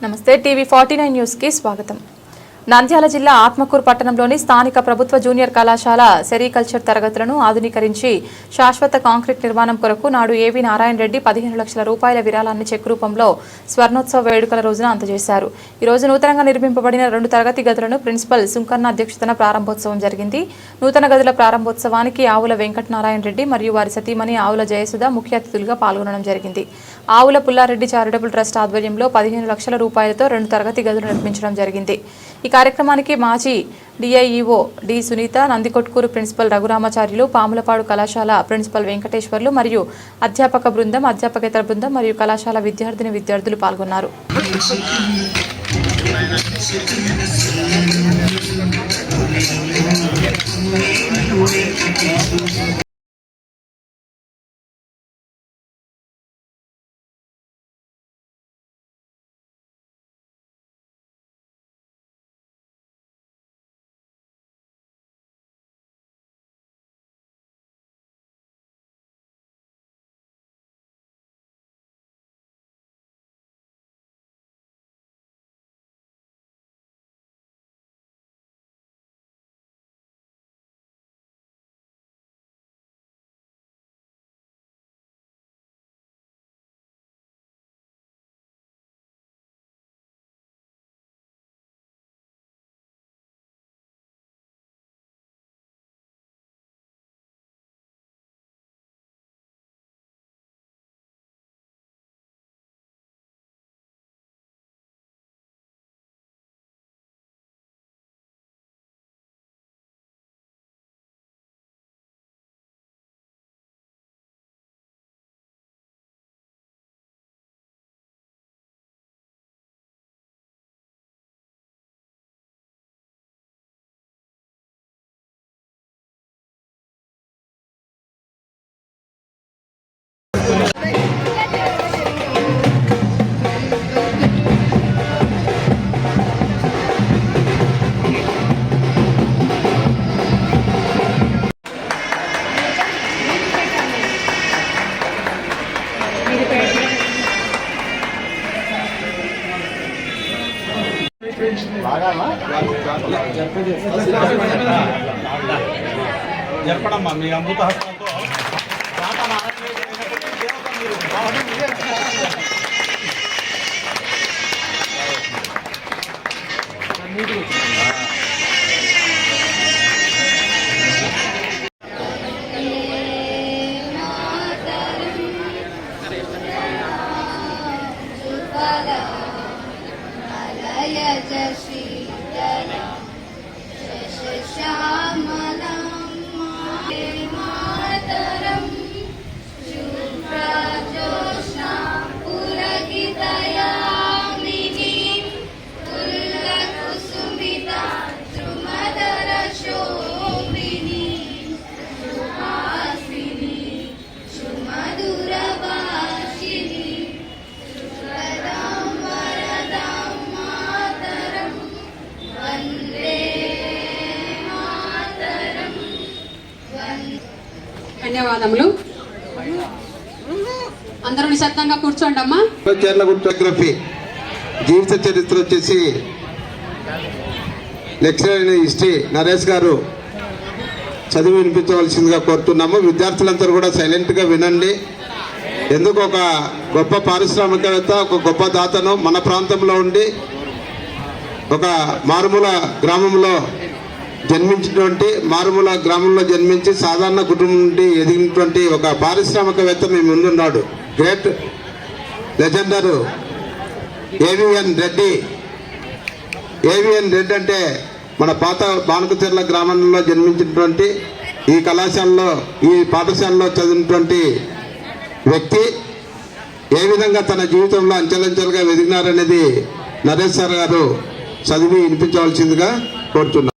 నమస్తే TV 49 news కి స్వాగతం. నంద్యాల జిల్లా ఆత్మకూరు పట్టణంలోని స్థానిక ప్రభుత్వ జూనియర్ కళాశాల సెరికల్చర్ తరగతులను ఆధునీకరించి శాశ్వత కాంక్రీట్ నిర్మాణం కొరకు నాడు ఏవి నారాయణ రెడ్డి 15 లక్షల రూపాయల విరాళాన్ని చెక్ రూపంలో స్వర్ణోత్సవ వేడుకల రోజున అందజేశారు. ఈ రోజు నూతనంగా నిర్మింపబడిన 2 తరగతి గదులను ప్రిన్సిపల్ సుంకన్న అధ్యక్షతన ప్రారంభోత్సవం జరిగింది. నూతన గదుల ప్రారంభోత్సవానికి ఆవుల వెంకటనారాయణ రెడ్డి మరియు వారి సతీమణి ఆవుల జయసుధ ముఖ్య అతిథులుగా పాల్గొనడం జరిగింది. ఆవుల పుల్లారెడ్డి చారిటబుల్ ట్రస్ట్ ఆధ్వర్యంలో 15 లక్షల రూపాయలతో 2 తరగతి గదులు నిర్మించడం జరిగింది. ఈ కార్యక్రమానికి మాజీ DIEO D Sunitha, Nandikotkur principal Raghuramacharyulu, Pamulapadu కళాశాల ప్రిన్సిపల్ వెంకటేశ్వర్లు మరియు అధ్యాపక బృందం, అధ్యాపకేతర బృందం మరియు కళాశాల విద్యార్థులు పాల్గొన్నారు. జరపడమ్మా మీ అమృత హస్తంతో ధన్యవాదములు. అందరూ నిశ్శబ్దంగా కూర్చోండి అమ్మా. ఫోటోగ్రఫీ జీవిత చరిత్ర వచ్చేసి లెక్చరర్ ఇన్ హిస్టరీ నరేష్ గారు చదివి వినిపించవలసిందిగా కోరుతున్నాము. విద్యార్థులందరూ కూడా సైలెంట్గా వినండి. ఎందుకు ఒక గొప్ప పారిశ్రామికవేత్త, ఒక గొప్ప దాతను మన ప్రాంతంలో ఉండి ఒక మారుమూల గ్రామంలో జన్మించి సాధారణ కుటుంబం నుండి ఎదిగినటువంటి ఒక పారిశ్రామికవేత్త మీ ముందున్నాడు. Great legendary AVN Reddy. ఏవిఎన్ రెడ్డి అంటే మన పాత బాణకచెర్ల గ్రామంలో జన్మించినటువంటి ఈ పాఠశాలలో చదివినటువంటి వ్యక్తి ఏ విధంగా తన జీవితంలో అంచెలంచెలుగా ఎదిగినారనేది నరేష్ సార్ గారు చదివి వినిపించవలసిందిగా కోరుతున్నారు.